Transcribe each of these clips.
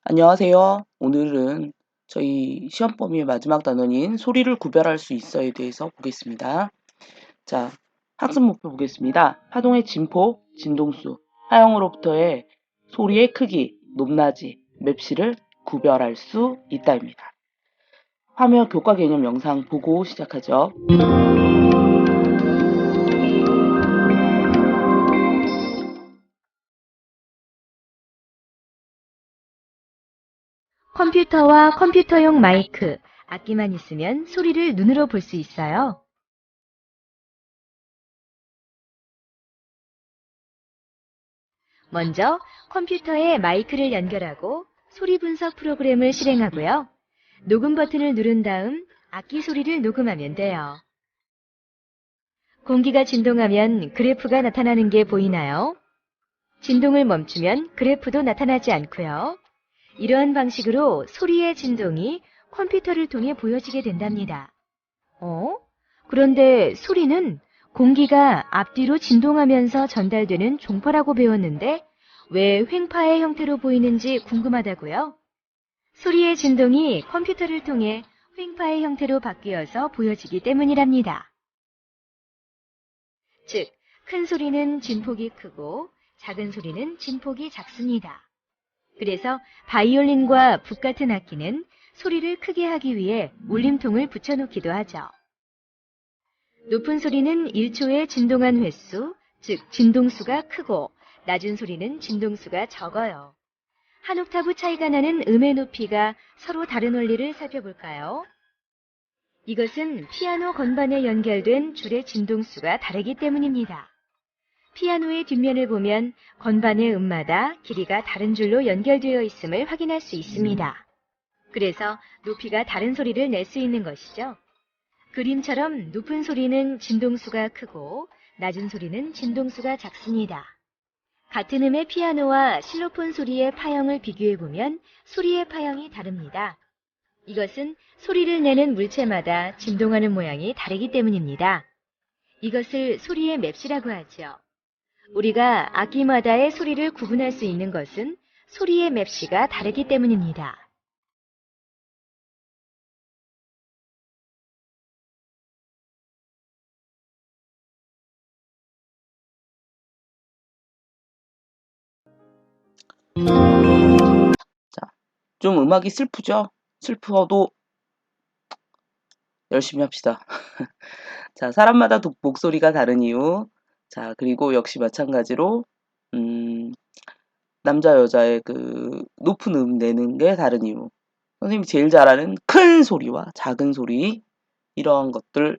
안녕하세요. 오늘은 저희 시험 범위의 마지막 단원인 소리를 구별할 수 있어에 대해서 보겠습니다. 자, 학습 목표 보겠습니다. 파동의 진폭, 진동수, 하형으로부터의 소리의 크기, 높낮이, 맵시를 구별할 수 있다입니다. 화면 교과 개념 영상 보고 시작하죠. 컴퓨터와 컴퓨터용 마이크, 악기만 있으면 소리를 눈으로 볼 수 있어요. 먼저 컴퓨터에 마이크를 연결하고 소리 분석 프로그램을 실행하고요. 녹음 버튼을 누른 다음 악기 소리를 녹음하면 돼요. 공기가 진동하면 그래프가 나타나는 게 보이나요? 진동을 멈추면 그래프도 나타나지 않고요. 이러한 방식으로 소리의 진동이 컴퓨터를 통해 보여지게 된답니다. 그런데 소리는 공기가 앞뒤로 진동하면서 전달되는 종파라고 배웠는데 왜 횡파의 형태로 보이는지 궁금하다고요? 소리의 진동이 컴퓨터를 통해 횡파의 형태로 바뀌어서 보여지기 때문이랍니다. 즉, 큰 소리는 진폭이 크고 작은 소리는 진폭이 작습니다. 그래서 바이올린과 북 같은 악기는 소리를 크게 하기 위해 울림통을 붙여놓기도 하죠. 높은 소리는 1초에 진동한 횟수, 즉 진동수가 크고 낮은 소리는 진동수가 적어요. 한 옥타브 차이가 나는 음의 높이가 서로 다른 원리를 살펴볼까요? 이것은 피아노 건반에 연결된 줄의 진동수가 다르기 때문입니다. 피아노의 뒷면을 보면 건반의 음마다 길이가 다른 줄로 연결되어 있음을 확인할 수 있습니다. 그래서 높이가 다른 소리를 낼 수 있는 것이죠. 그림처럼 높은 소리는 진동수가 크고 낮은 소리는 진동수가 작습니다. 같은 음의 피아노와 실로폰 소리의 파형을 비교해보면 소리의 파형이 다릅니다. 이것은 소리를 내는 물체마다 진동하는 모양이 다르기 때문입니다. 이것을 소리의 맵시라고 하죠. 우리가 악기마다의 소리를 구분할 수 있는 것은 소리의 맵시가 다르기 때문입니다. 자, 좀 음악이 슬프죠? 슬퍼도 열심히 합시다. 자, 사람마다 목소리가 다른 이유. 자, 그리고 역시 마찬가지로, 남자, 여자의 그 높은 음 내는 게 다른 이유. 선생님이 제일 잘 아는 큰 소리와 작은 소리, 이러한 것들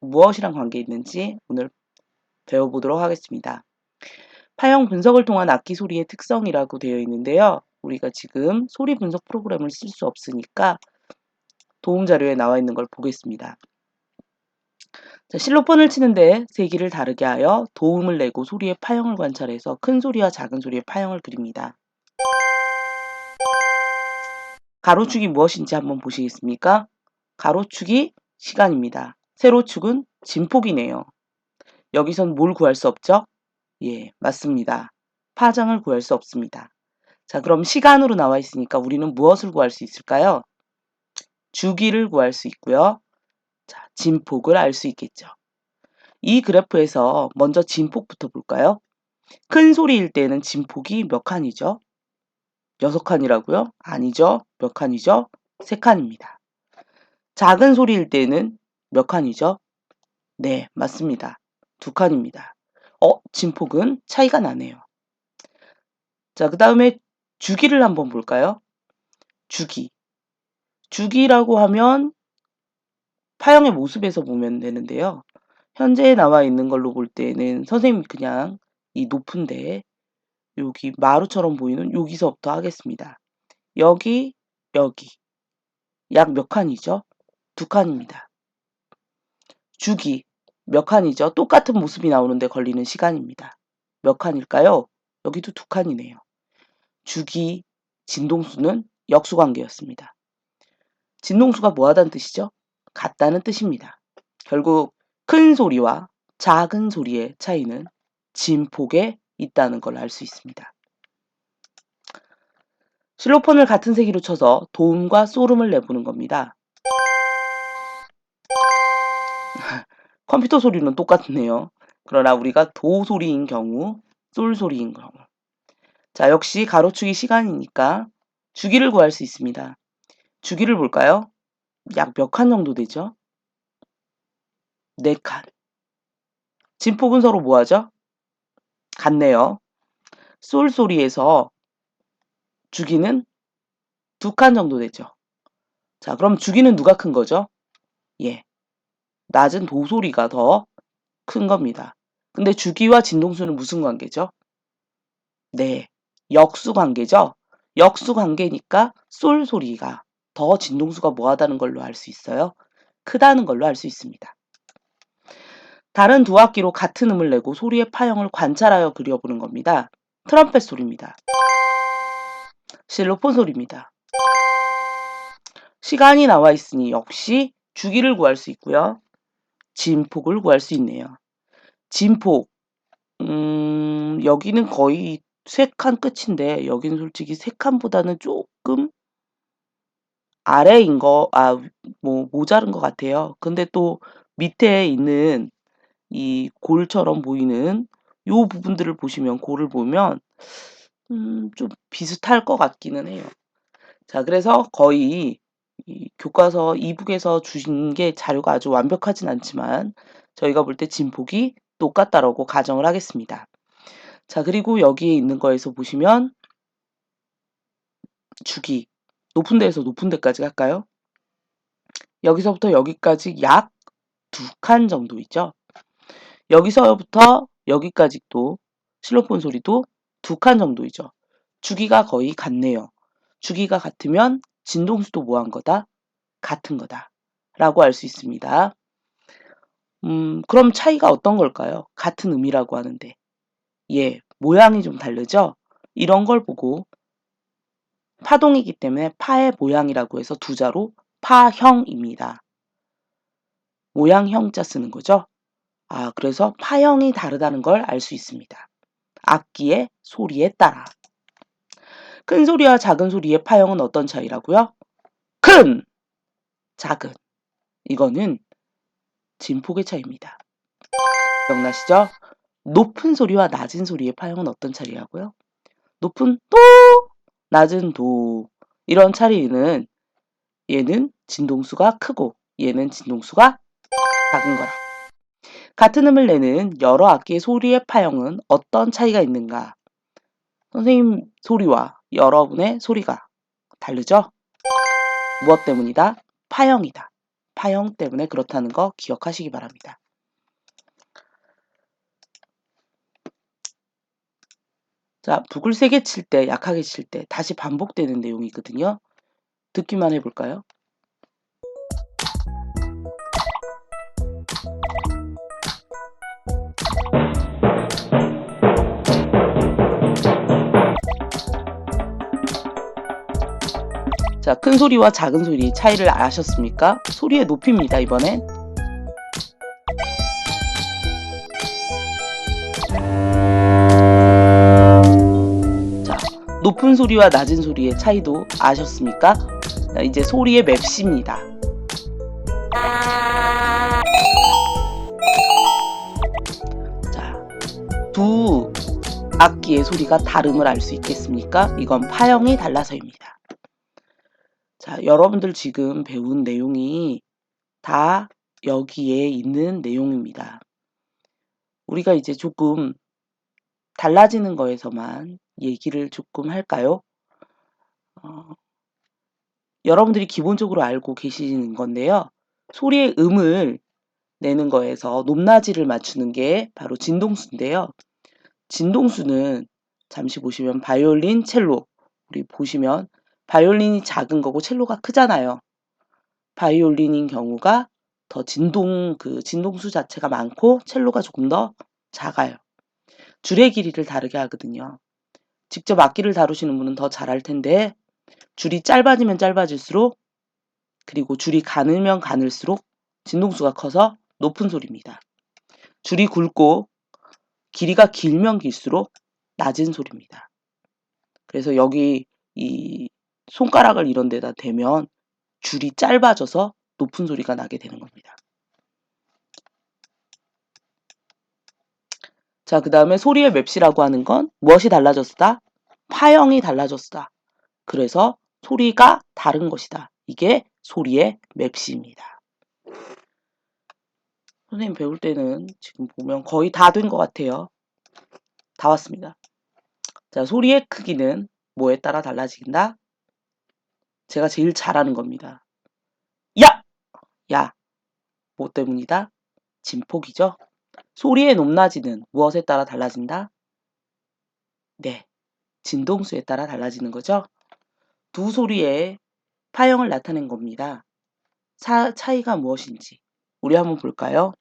무엇이랑 관계 있는지 오늘 배워보도록 하겠습니다. 파형 분석을 통한 악기 소리의 특성이라고 되어 있는데요. 우리가 지금 소리 분석 프로그램을 쓸 수 없으니까 도움 자료에 나와 있는 걸 보겠습니다. 자, 실로폰을 치는데 세기를 다르게 하여 도움을 내고 소리의 파형을 관찰해서 큰 소리와 작은 소리의 파형을 그립니다. 가로축이 무엇인지 한번 보시겠습니까? 가로축이 시간입니다. 세로축은 진폭이네요. 여기선 뭘 구할 수 없죠? 예, 맞습니다. 파장을 구할 수 없습니다. 자, 그럼 시간으로 나와 있으니까 우리는 무엇을 구할 수 있을까요? 주기를 구할 수 있고요. 자, 진폭을 알 수 있겠죠. 이 그래프에서 먼저 진폭부터 볼까요? 큰 소리일 때는 진폭이 몇 칸이죠? 6칸이라고요? 아니죠. 몇 칸이죠? 3칸입니다. 작은 소리일 때는 몇 칸이죠? 네, 맞습니다. 2칸입니다. 진폭은 차이가 나네요. 자, 그 다음에 주기를 한번 볼까요? 주기. 주기라고 하면 파형의 모습에서 보면 되는데요. 현재 나와 있는 걸로 볼 때는 선생님 그냥 이 높은데 여기 마루처럼 보이는 여기서부터 하겠습니다. 여기, 여기. 약 몇 칸이죠? 2칸입니다. 주기. 몇 칸이죠? 똑같은 모습이 나오는데 걸리는 시간입니다. 몇 칸일까요? 여기도 2칸이네요. 주기, 진동수는 역수관계였습니다. 진동수가 뭐하다는 뜻이죠? 같다는 뜻입니다. 결국 큰 소리와 작은 소리의 차이는 진폭에 있다는 걸 알 수 있습니다. 실로폰을 같은 세기로 쳐서 도음과 소름을 내보는 겁니다. 컴퓨터 소리는 똑같네요. 그러나 우리가 도 소리인 경우, 솔 소리인 경우. 자, 역시 가로추기 시간이니까 주기를 구할 수 있습니다. 주기를 볼까요? 약 몇 칸 정도 되죠? 4칸. 진폭은 서로 뭐하죠? 같네요. 솔 소리에서 주기는 2칸 정도 되죠. 자, 그럼 주기는 누가 큰 거죠? 예. 낮은 도 소리가 더 큰 겁니다. 근데 주기와 진동수는 무슨 관계죠? 네. 역수 관계죠? 역수 관계니까 솔 소리가 더 진동수가 뭐하다는 걸로 알 수 있어요? 크다는 걸로 알 수 있습니다. 다른 두 악기로 같은 음을 내고 소리의 파형을 관찰하여 그려보는 겁니다. 트럼펫 소리입니다. 실로폰 소리입니다. 시간이 나와 있으니 역시 주기를 구할 수 있고요. 진폭을 구할 수 있네요. 진폭, 여기는 거의 3칸 끝인데 여기는 솔직히 3칸보다는 조금 아래인 거, 모자른 것 같아요. 근데 또 밑에 있는 이 골처럼 보이는 요 부분들을 보시면, 골을 보면 좀 비슷할 것 같기는 해요. 자, 그래서 거의 이 교과서 이북에서 주신 게 자료가 아주 완벽하진 않지만 저희가 볼 때 진폭이 똑같다라고 가정을 하겠습니다. 자, 그리고 여기에 있는 거에서 보시면 주기, 높은 데에서 높은 데까지 갈까요? 여기서부터 여기까지 약 2칸 정도 있죠. 여기서부터 여기까지도 실로폰 소리도 2칸 정도이죠. 주기가 거의 같네요. 주기가 같으면 진동수도 뭐한 거다? 같은 거다 라고 알 수 있습니다. 그럼 차이가 어떤 걸까요? 같은 음이라고 하는데. 예, 모양이 좀 다르죠? 이런 걸 보고 파동이기 때문에 파의 모양이라고 해서 두 자로 파형입니다. 모양 형자 쓰는 거죠. 그래서 파형이 다르다는 걸 알 수 있습니다. 악기의 소리에 따라. 큰 소리와 작은 소리의 파형은 어떤 차이라고요? 큰, 작은. 이거는 진폭의 차이입니다. 기억나시죠? 높은 소리와 낮은 소리의 파형은 어떤 차이라고요? 높은 도, 낮은 도. 이런 차이는 얘는 진동수가 크고 얘는 진동수가 작은 거라. 같은 음을 내는 여러 악기의 소리의 파형은 어떤 차이가 있는가? 선생님 소리와 여러분의 소리가 다르죠? 무엇 때문이다? 파형이다. 파형 때문에 그렇다는 거 기억하시기 바랍니다. 자, 북을 세게 칠 때, 약하게 칠 때 다시 반복되는 내용이거든요. 듣기만 해볼까요? 자, 큰 소리와 작은 소리 차이를 아셨습니까? 소리의 높이입니다, 이번엔. 자, 높은 소리와 낮은 소리의 차이도 아셨습니까? 자, 이제 소리의 맵시입니다. 자, 두 악기의 소리가 다름을 알 수 있겠습니까? 이건 파형이 달라서입니다. 자, 여러분들 지금 배운 내용이 다 여기에 있는 내용입니다. 우리가 이제 조금 달라지는 거에서만 얘기를 조금 할까요? 여러분들이 기본적으로 알고 계시는 건데요. 소리의 음을 내는 거에서 높낮이를 맞추는 게 바로 진동수인데요. 진동수는 잠시 보시면 바이올린, 첼로, 우리 보시면 바이올린이 작은 거고 첼로가 크잖아요. 바이올린인 경우가 더 진동수 자체가 많고 첼로가 조금 더 작아요. 줄의 길이를 다르게 하거든요. 직접 악기를 다루시는 분은 더 잘할 텐데 줄이 짧아지면 짧아질수록, 그리고 줄이 가늘면 가늘수록 진동수가 커서 높은 소리입니다. 줄이 굵고 길이가 길면 길수록 낮은 소리입니다. 그래서 여기 이 손가락을 이런 데다 대면 줄이 짧아져서 높은 소리가 나게 되는 겁니다. 자, 그 다음에 소리의 맵시라고 하는 건 무엇이 달라졌다? 파형이 달라졌다. 그래서 소리가 다른 것이다. 이게 소리의 맵시입니다. 선생님 배울 때는 지금 보면 거의 다 된 것 같아요. 다 왔습니다. 자, 소리의 크기는 뭐에 따라 달라진다? 제가 제일 잘하는 겁니다. 야! 야! 뭐 때문이다? 진폭이죠? 소리의 높낮이는 무엇에 따라 달라진다? 네, 진동수에 따라 달라지는 거죠. 두 소리의 파형을 나타낸 겁니다. 차이가 무엇인지 우리 한번 볼까요?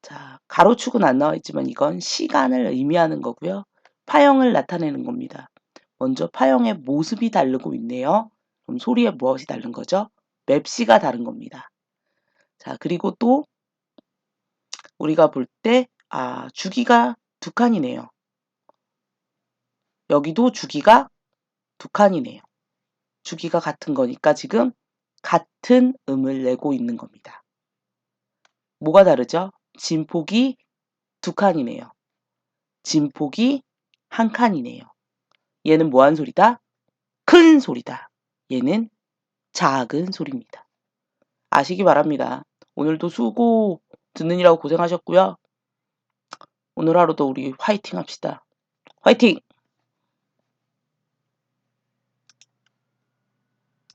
자, 가로축은 안 나와 있지만 이건 시간을 의미하는 거고요. 파형을 나타내는 겁니다. 먼저 파형의 모습이 다르고 있네요. 그럼 소리에 무엇이 다른 거죠? 맵시가 다른 겁니다. 자, 그리고 또 우리가 볼 때 주기가 두 칸이네요. 여기도 주기가 두 칸이네요. 주기가 같은 거니까 지금 같은 음을 내고 있는 겁니다. 뭐가 다르죠? 진폭이 두 칸이네요. 진폭이 한 칸이네요. 얘는 뭐한 소리다? 큰 소리다. 얘는 작은 소리입니다. 아시기 바랍니다. 오늘도 수고 듣느니라고 고생하셨고요. 오늘 하루도 우리 화이팅 합시다. 화이팅!